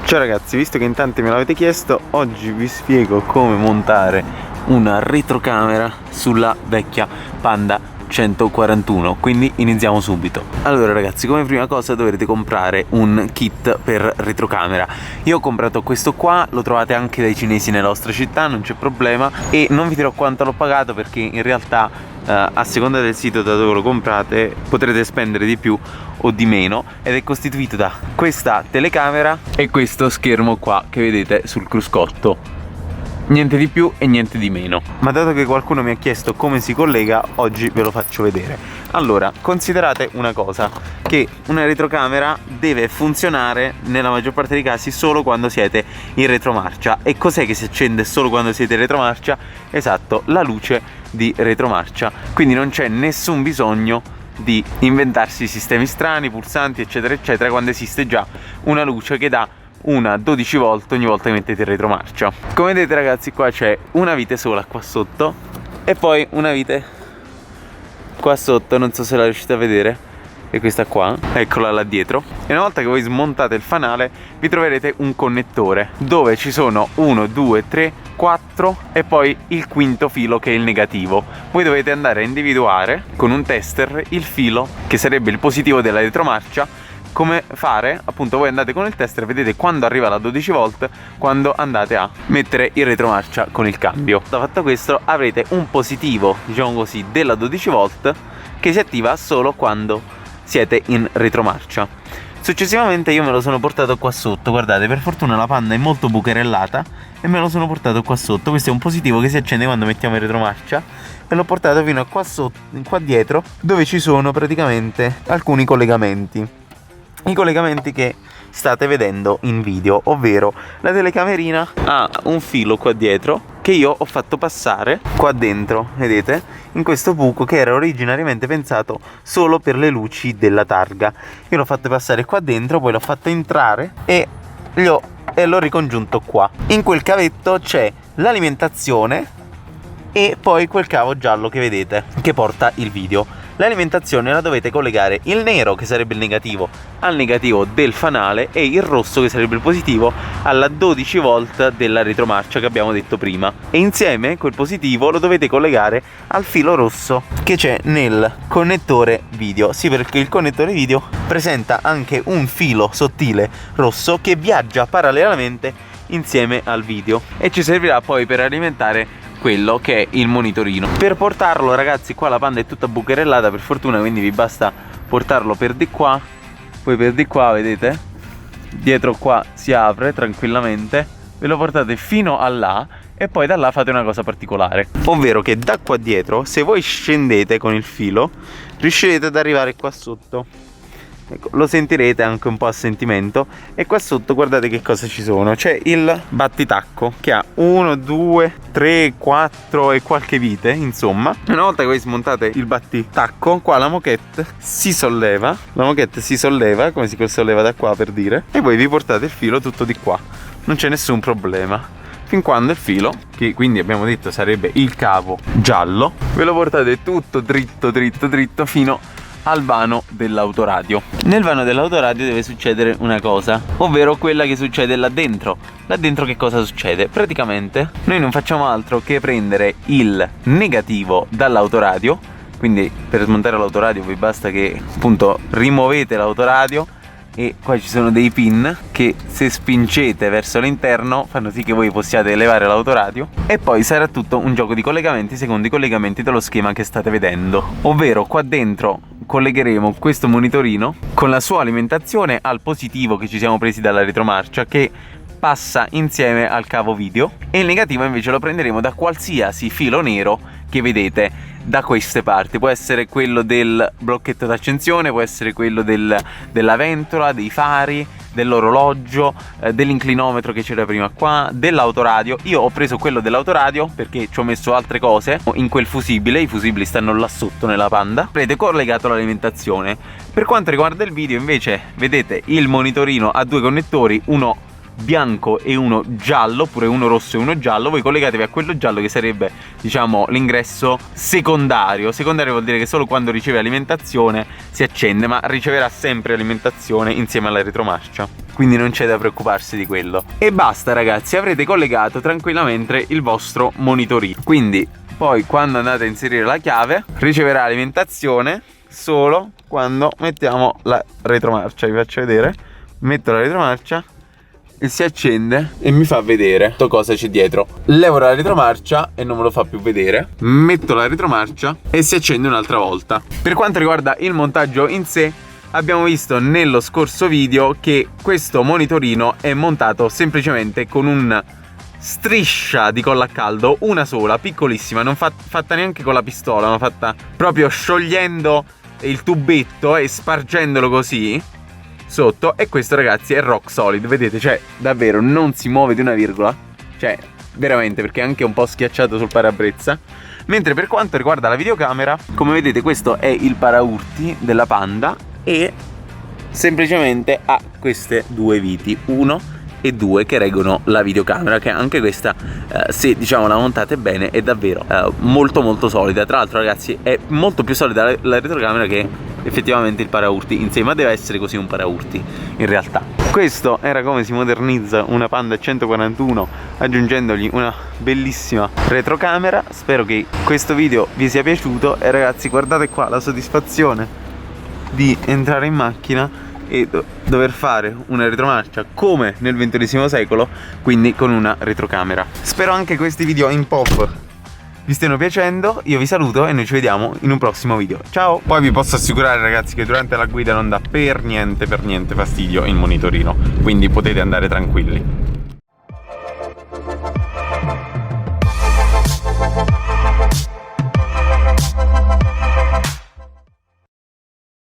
Ciao ragazzi, visto che in tanti me l'avete chiesto, oggi vi spiego come montare una retrocamera sulla vecchia Panda 141, quindi iniziamo subito. Allora ragazzi, come prima cosa dovrete comprare un kit per retrocamera. Io ho comprato questo qua, lo trovate anche dai cinesi nella vostra città, non c'è problema, e non vi dirò quanto l'ho pagato perché in realtà a seconda del sito da dove lo comprate potrete spendere di più o di meno, ed è costituito da questa telecamera e questo schermo qua che vedete sul cruscotto. Niente di più e niente di meno. Ma dato che qualcuno mi ha chiesto come si collega, oggi ve lo faccio vedere. Allora, considerate una cosa, che una retrocamera deve funzionare nella maggior parte dei casi solo quando siete in retromarcia. E cos'è che si accende solo quando siete in retromarcia? Esatto, la luce di retromarcia. Quindi non c'è nessun bisogno di inventarsi sistemi strani, pulsanti eccetera eccetera, quando esiste già una luce che dà una 12 volt ogni volta che mettete in retromarcia. Come vedete ragazzi, qua c'è una vite sola qua sotto e poi una vite qua sotto, non so se la riuscite a vedere, e questa qua, eccola là dietro. E una volta che voi smontate il fanale vi troverete un connettore dove ci sono 1, 2, 3, 4 e poi il quinto filo che è il negativo. Voi dovete andare a individuare con un tester il filo che sarebbe il positivo della retromarcia. Come fare? Appunto, voi andate con il tester, vedete quando arriva la 12 volt, quando andate a mettere in retromarcia con il cambio. Fatto questo, avrete un positivo, diciamo così, della 12 volt che si attiva solo quando siete in retromarcia. Successivamente io me lo sono portato qua sotto, guardate, per fortuna la Panda è molto bucherellata e me lo sono portato qua sotto. Questo è un positivo che si accende quando mettiamo in retromarcia e l'ho portato fino a qua sotto, qua dietro, dove ci sono praticamente alcuni collegamenti. I collegamenti che state vedendo in video, ovvero la telecamerina ha un filo qua dietro che io ho fatto passare qua dentro, vedete, in questo buco che era originariamente pensato solo per le luci della targa. Io l'ho fatto passare qua dentro, poi l'ho fatto entrare e l'ho ricongiunto qua. In quel cavetto c'è l'alimentazione e poi quel cavo giallo che vedete che porta il video. L'alimentazione la dovete collegare il nero, che sarebbe il negativo, al negativo del fanale, e il rosso, che sarebbe il positivo, alla 12 volt della retromarcia che abbiamo detto prima. E insieme quel positivo lo dovete collegare al filo rosso che c'è nel connettore video. Sì, perché il connettore video presenta anche un filo sottile rosso che viaggia parallelamente insieme al video e ci servirà poi per alimentare quello che è il monitorino. Per portarlo ragazzi, qua la Panda è tutta bucherellata per fortuna, quindi vi basta portarlo per di qua, poi per di qua, vedete, dietro qua si apre tranquillamente, ve lo portate fino a là e poi da là fate una cosa particolare, ovvero che da qua dietro, se voi scendete con il filo, riuscirete ad arrivare qua sotto. Ecco, lo sentirete anche un po' a sentimento. E qua sotto guardate che cosa ci sono. C'è il battitacco che ha 1, 2, 3, 4 e qualche vite, insomma. Una volta che voi smontate il battitacco, qua la moquette si solleva. La moquette si solleva, come si solleva da qua per dire, e voi vi portate il filo tutto di qua. Non c'è nessun problema, fin quando il filo, che quindi abbiamo detto sarebbe il cavo giallo, ve lo portate tutto dritto dritto dritto fino al vano dell'autoradio. Nel vano dell'autoradio deve succedere una cosa, ovvero quella che succede là dentro. Là dentro che cosa succede? Praticamente noi non facciamo altro che prendere il negativo dall'autoradio. Quindi per smontare l'autoradio vi basta che appunto rimuovete l'autoradio, e qua ci sono dei pin che se spingete verso l'interno fanno sì che voi possiate elevare l'autoradio, e poi sarà tutto un gioco di collegamenti secondo i collegamenti dello schema che state vedendo. Ovvero qua dentro collegheremo questo monitorino con la sua alimentazione al positivo che ci siamo presi dalla retromarcia, che passa insieme al cavo video, e il negativo invece lo prenderemo da qualsiasi filo nero che vedete da queste parti. Può essere quello del blocchetto d'accensione, può essere quello della ventola, dei fari, dell'orologio, dell'inclinometro che c'era prima qua, dell'autoradio. Io ho preso quello dell'autoradio perché ci ho messo altre cose in quel fusibile. I fusibili stanno là sotto nella Panda. Avete collegato l'alimentazione. Per quanto riguarda il video invece vedete il monitorino ha due connettori, uno bianco e uno giallo, oppure uno rosso e uno giallo, voi collegatevi a quello giallo che sarebbe, diciamo, l'ingresso secondario. Secondario vuol dire che solo quando riceve alimentazione si accende, ma riceverà sempre alimentazione insieme alla retromarcia, quindi non c'è da preoccuparsi di quello. E basta ragazzi, avrete collegato tranquillamente il vostro monitorino. Quindi poi quando andate a inserire la chiave riceverà alimentazione solo quando mettiamo la retromarcia. Vi faccio vedere, metto la retromarcia e si accende e mi fa vedere cosa c'è dietro. Levo la retromarcia e non me lo fa più vedere, metto la retromarcia e si accende un'altra volta. Per quanto riguarda il montaggio in sé, abbiamo visto nello scorso video che questo monitorino è montato semplicemente con una striscia di colla a caldo, una sola, piccolissima, non fatta neanche con la pistola, ma fatta proprio sciogliendo il tubetto e spargendolo così sotto. E questo ragazzi è rock solid, vedete, cioè davvero non si muove di una virgola, cioè veramente, perché è anche un po' schiacciato sul parabrezza. Mentre per quanto riguarda la videocamera, come vedete questo è il paraurti della Panda e semplicemente ha queste due viti, 1 e 2, che reggono la videocamera, che anche questa se diciamo la montate bene è davvero molto molto solida. Tra l'altro ragazzi è molto più solida la retrocamera che effettivamente il paraurti in sé, ma deve essere così un paraurti in realtà. Questo era come si modernizza una Panda 141 aggiungendogli una bellissima retrocamera. Spero che questo video vi sia piaciuto e ragazzi guardate qua la soddisfazione di entrare in macchina e dover fare una retromarcia come nel XX secolo, quindi con una retrocamera. Spero anche questi video in pop vi stiano piacendo. Io vi saluto e noi ci vediamo in un prossimo video. Ciao! Poi vi posso assicurare ragazzi che durante la guida non dà per niente fastidio il monitorino, quindi potete andare tranquilli.